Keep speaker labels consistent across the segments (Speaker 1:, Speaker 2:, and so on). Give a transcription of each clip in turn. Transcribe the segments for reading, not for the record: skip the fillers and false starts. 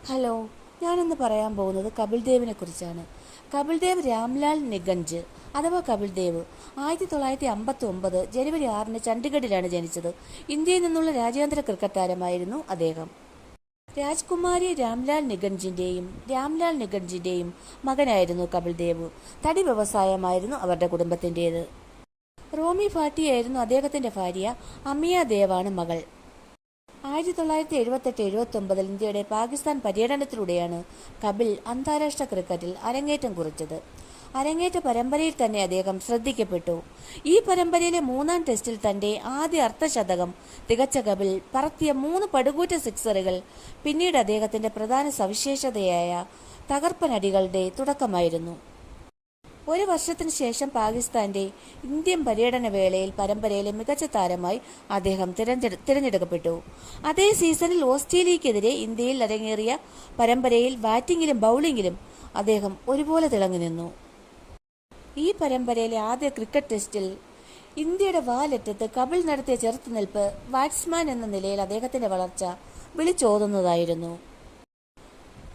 Speaker 1: Hello, ഞാനിന്ന് പറയാൻ പോകുന്നത് കപിൽ ദേവിനെ കുറിച്ചാണ്. കപിൽ ദേവ് രാംലാൽ നിഗഞ്ച് അഥവാ കപിൽ ദേവ് 1959 ജനുവരി 6 ചണ്ഡീഗഡിലാണ് ജനിച്ചത്. ഇന്ത്യയിൽ നിന്നുള്ള രാജ്യാന്തര ക്രിക്കറ്റ് താരമായിരുന്നു അദ്ദേഹം. രാജ്കുമാരി രാംലാൽ നിഗഞ്ചിന്റെയും മകനായിരുന്നു കപിൽ ദേവ്. തടി വ്യവസായമായിരുന്നു അവരുടെ കുടുംബത്തിൻ്റേത്. റോമി ഭാട്ടിയായിരുന്നു അദ്ദേഹത്തിന്റെ ഭാര്യ. അമിയ ദേവാണ് മകൾ. 1978-79 ഇന്ത്യയുടെ പാകിസ്ഥാൻ പര്യടനത്തിലൂടെയാണ് കപിൽ അന്താരാഷ്ട്ര ക്രിക്കറ്റിൽ അരങ്ങേറ്റം കുറിച്ചത്. അരങ്ങേറ്റ പരമ്പരയിൽ തന്നെ അദ്ദേഹം ശ്രദ്ധിക്കപ്പെട്ടു. ഈ പരമ്പരയിലെ 3-ാം ടെസ്റ്റിൽ തന്റെ ആദ്യ അർദ്ധശതകം തികച്ച കപിൽ പറത്തിയ 3 പടുകൂറ്റ സിക്സറുകൾ പിന്നീട് അദ്ദേഹത്തിന്റെ പ്രധാന സവിശേഷതയായ തകർപ്പനടികളുടെ തുടക്കമായിരുന്നു. ഒരു വർഷത്തിനു ശേഷം പാകിസ്ഥാന്റെ ഇന്ത്യൻ പര്യടന വേളയിൽ പരമ്പരയിലെ മികച്ച താരമായി അദ്ദേഹം തിരഞ്ഞെടുക്കപ്പെട്ടു. അതേ സീസണിൽ ഓസ്ട്രേലിയക്കെതിരെ ഇന്ത്യയിൽ അരങ്ങേറിയ പരമ്പരയിൽ ബാറ്റിംഗിലും ബൌളിംഗിലും അദ്ദേഹം ഒരുപോലെ തിളങ്ങി നിന്നു. ഈ പരമ്പരയിലെ ആദ്യ ക്രിക്കറ്റ് ടെസ്റ്റിൽ ഇന്ത്യയുടെ വാലറ്റത്ത് കപിൽ നടത്തിയ ചെറുത്തുനിൽപ്പ് ബാറ്റ്സ്മാൻ എന്ന നിലയിൽ അദ്ദേഹത്തിന്റെ വളർച്ച വിളിച്ചോതുന്നതായിരുന്നു.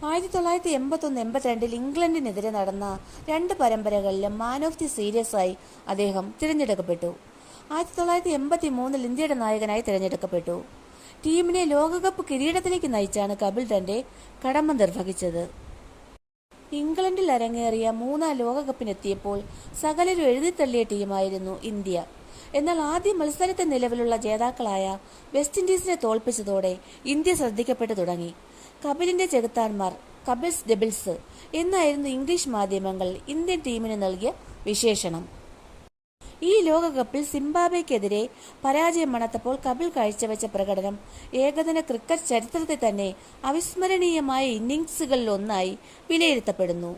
Speaker 1: 1981-82 ഇംഗ്ലണ്ടിനെതിരെ നടന്ന 2 പരമ്പരകളിലും മാൻ ഓഫ് ദി സീരീസായി അദ്ദേഹം തിരഞ്ഞെടുക്കപ്പെട്ടു. 1983 ഇന്ത്യയുടെ നായകനായി തിരഞ്ഞെടുക്കപ്പെട്ടു. ടീമിനെ ലോകകപ്പ് കിരീടത്തിലേക്ക് നയിച്ചാണ് കപിൽ തന്റെ കടമ നിർവഹിച്ചത്. ഇംഗ്ലണ്ടിൽ അരങ്ങേറിയ 3-ാം ലോകകപ്പിനെത്തിയപ്പോൾ സകലരും എഴുതിത്തള്ളിയ ടീമായിരുന്നു ഇന്ത്യ. എന്നാൽ ആദ്യ മത്സരത്തെ നിലവിലുള്ള ജേതാക്കളായ വെസ്റ്റ് ഇൻഡീസിനെ തോൽപ്പിച്ചതോടെ ഇന്ത്യ ശ്രദ്ധിക്കപ്പെട്ടു തുടങ്ങി. കപിലിന്റെ ചെകുത്താന്മാർ, കപിൾസ് ഡെബിൾസ് എന്നായിരുന്നു ഇംഗ്ലീഷ് മാധ്യമങ്ങൾ ഇന്ത്യൻ ടീമിന് നൽകിയ വിശേഷണം. ഈ ലോകകപ്പിൽ സിംബാബ്വെക്കെതിരെ പരാജയം മണത്തപ്പോൾ കപിൽ കാഴ്ചവെച്ച പ്രകടനം ഏകദിന ക്രിക്കറ്റ് ചരിത്രത്തിൽ തന്നെ അവിസ്മരണീയമായ ഇന്നിംഗ്സുകളിലൊന്നായി വിലയിരുത്തപ്പെടുന്നു.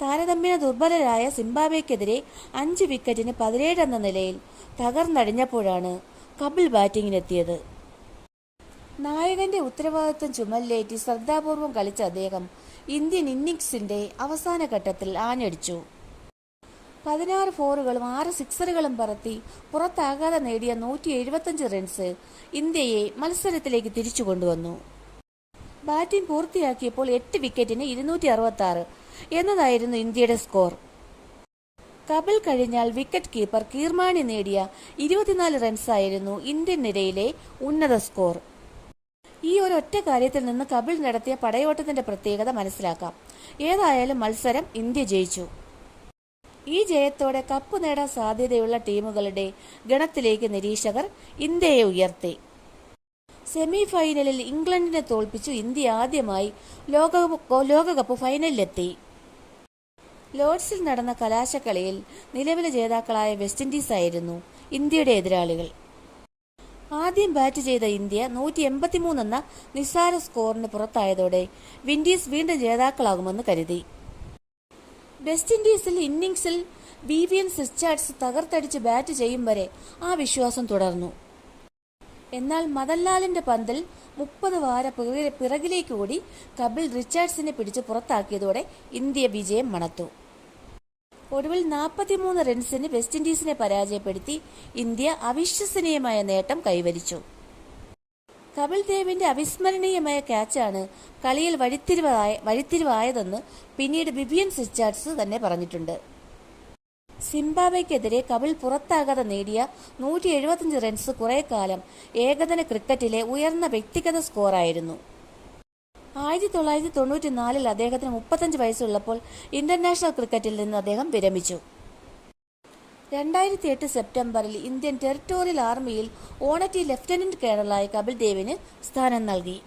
Speaker 1: താരതമ്യേന ദുർബലരായ സിംബാബ്വെക്കെതിരെ 5 വിക്കറ്റിന് 17 എന്ന നിലയിൽ തകർന്നടിഞ്ഞപ്പോഴാണ് കപിൽ ബാറ്റിംഗിനെത്തിയത്. നായകന്റെ ഉത്തരവാദിത്വം ചുമലിലേറ്റി ശ്രദ്ധാപൂർവം കളിച്ച അദ്ദേഹം ഇന്ത്യൻ ഇന്നിംഗ്സിന്റെ അവസാന ഘട്ടത്തിൽ ആഞ്ഞടിച്ചു. 16 ഫോറുകളും 6 സിക്സറുകളും പറത്തി പുറത്താകാതെ നേടിയ 175 റൺസ് ഇന്ത്യയെ മത്സരത്തിലേക്ക് തിരിച്ചു കൊണ്ടുവന്നു. ബാറ്റിംഗ് പൂർത്തിയാക്കിയപ്പോൾ 8 വിക്കറ്റിന് 266 എന്നതായിരുന്നു ഇന്ത്യയുടെ സ്കോർ. കപിൽ കഴിഞ്ഞാൽ വിക്കറ്റ് കീപ്പർ കീർമാണി നേടിയ 24 റൺസായിരുന്നു ഇന്ത്യൻ നിരയിലെ ഉന്നത സ്കോർ. ഈ ഒരൊറ്റ കാര്യത്തിൽ നിന്ന് കപിൽ നടത്തിയ പടയോട്ടത്തിന്റെ പ്രത്യേകത മനസ്സിലാക്കാം. ഏതായാലും മത്സരം ഇന്ത്യ ജയിച്ചു. ഈ ജയത്തോടെ കപ്പ് നേടാൻ സാധ്യതയുള്ള ടീമുകളുടെ ഗണത്തിലേക്ക് നിരീക്ഷകർ ഇന്ത്യയെ ഉയർത്തി. സെമി ഫൈനലിൽ ഇംഗ്ലണ്ടിനെ തോൽപ്പിച്ചു ഇന്ത്യ ആദ്യമായി ലോകകപ്പ് ഫൈനലിലെത്തി. ലോർഡ്സിൽ നടന്ന കലാശക്കളിയിൽ നിലവിലെ ജേതാക്കളായ വെസ്റ്റ് ഇൻഡീസ് ആയിരുന്നു ഇന്ത്യയുടെ എതിരാളികൾ. ആദ്യം ബാറ്റ് ചെയ്ത ഇന്ത്യ 183 എന്ന നിസ്സാര സ്കോറിന് പുറത്തായതോടെ വിൻഡീസ് വീണ്ടും ജേതാക്കളാകുമെന്ന് കരുതി. വെസ്റ്റ് ഇൻഡീസിൽ ഇന്നിംഗ്സിൽ വിവിയൻ റിച്ചാർഡ്സ് തകർത്തടിച്ച് ബാറ്റ് ചെയ്യും വരെ ആ വിശ്വാസം തുടർന്നു. എന്നാൽ മദൻലാലിന്റെ പന്തിൽ 30 വാര പിറകിലേക്ക് ഓടി കപിൽ റിച്ചാർഡ്സിനെ പിടിച്ച് പുറത്താക്കിയതോടെ ഇന്ത്യ വിജയം മണത്തു. ഒടുവിൽ 43 റൺസിന് വെസ്റ്റ് ഇൻഡീസിനെ പരാജയപ്പെടുത്തി ഇന്ത്യ അവിശ്വസനീയമായ നേട്ടം കൈവരിച്ചു. കപിൽ ദേവിന്റെ അവിസ്മരണീയമായ ക്യാച്ചാണ് കളിയിൽ വഴിത്തിരിവായതെന്ന് പിന്നീട് വിവിയൻ റിച്ചാർഡ്സ് തന്നെ പറഞ്ഞിട്ടുണ്ട്. സിംബാബ്വെക്കെതിരെ കപിൽ പുറത്താകാതെ നേടിയ 175 റൺസ് കുറെ കാലം ഏകദിന ക്രിക്കറ്റിലെ ഉയർന്ന വ്യക്തിഗത സ്കോറായിരുന്നു. 1994 അദ്ദേഹത്തിന് 35 വയസ്സുള്ളപ്പോൾ ഇന്റർനാഷണൽ ക്രിക്കറ്റിൽ നിന്ന് അദ്ദേഹം വിരമിച്ചു. 2008 സെപ്റ്റംബറിൽ ഇന്ത്യൻ ടെറിട്ടോറിയൽ ആർമിയിൽ ഓണറ്റി ലഫ്റ്റനന്റ് കേണലായി കപിൽ ദേവിന് സ്ഥാനം നൽകി.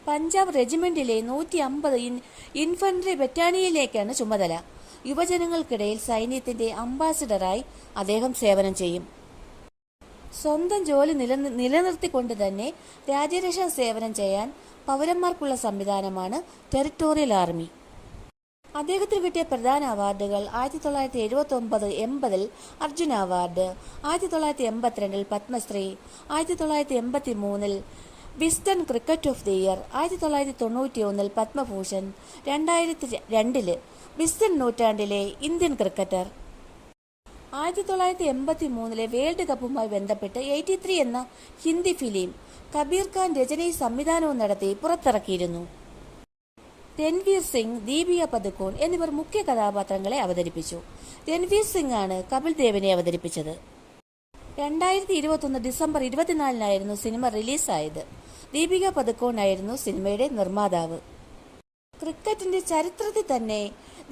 Speaker 1: പഞ്ചാബ് റെജിമെന്റിലെ 150 ഇൻഫൻട്രി ബറ്റാലിയനിലേക്കാണ് ചുമതല. യുവജനങ്ങൾക്കിടയിൽ സൈന്യത്തിന്റെ അംബാസിഡറായി അദ്ദേഹം സേവനം ചെയ്യും. സ്വന്തം ജോലി നിലനിർത്തിക്കൊണ്ട് തന്നെ രാജ്യരക്ഷാ സേവനം ചെയ്യാൻ പൗരന്മാർക്കുള്ള സംവിധാനമാണ് ടെറിട്ടോറിയൽ ആർമി. അദ്ദേഹത്തിന് കിട്ടിയ പ്രധാന അവാർഡുകൾ 1979-80 Arjuna award, 1982 Padma Shri, 1983 Wisden cricket of the year, 1991 Padma Bhushan, 2002 Wisden നൂറ്റാണ്ടിലെ ഇന്ത്യൻ ക്രിക്കറ്റർ. 1983 വേൾഡ് കപ്പുമായി ബന്ധപ്പെട്ട് 83 എന്ന ഹിന്ദി ഫിലിം കബീർ ഖാൻ രചനയും സംവിധാനവും നടത്തി പുറത്തിറക്കിയിരുന്നു. രൺവീർ സിംഗ്, ദീപിക പദുക്കോൺ എന്നിവർ മുഖ്യ കഥാപാത്രങ്ങളെ അവതരിപ്പിച്ചു. രൺവീർ സിംഗ് ആണ് കപിൽ ദേവിനെ അവതരിപ്പിച്ചത്. 2021 ഡിസംബർ 24-നായിരുന്നു സിനിമ റിലീസായത്. ദീപിക പദുക്കോൺ ആയിരുന്നു സിനിമയുടെ നിർമ്മാതാവ്. ക്രിക്കറ്റിന്റെ ചരിത്രത്തിൽ തന്നെ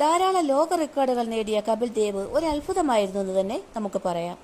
Speaker 1: ധാരാളം ലോക റെക്കോർഡുകൾ നേടിയ കപിൽ ദേവ് ഒരു അത്ഭുതമായിരുന്നു എന്ന് തന്നെ നമുക്ക് പറയാം.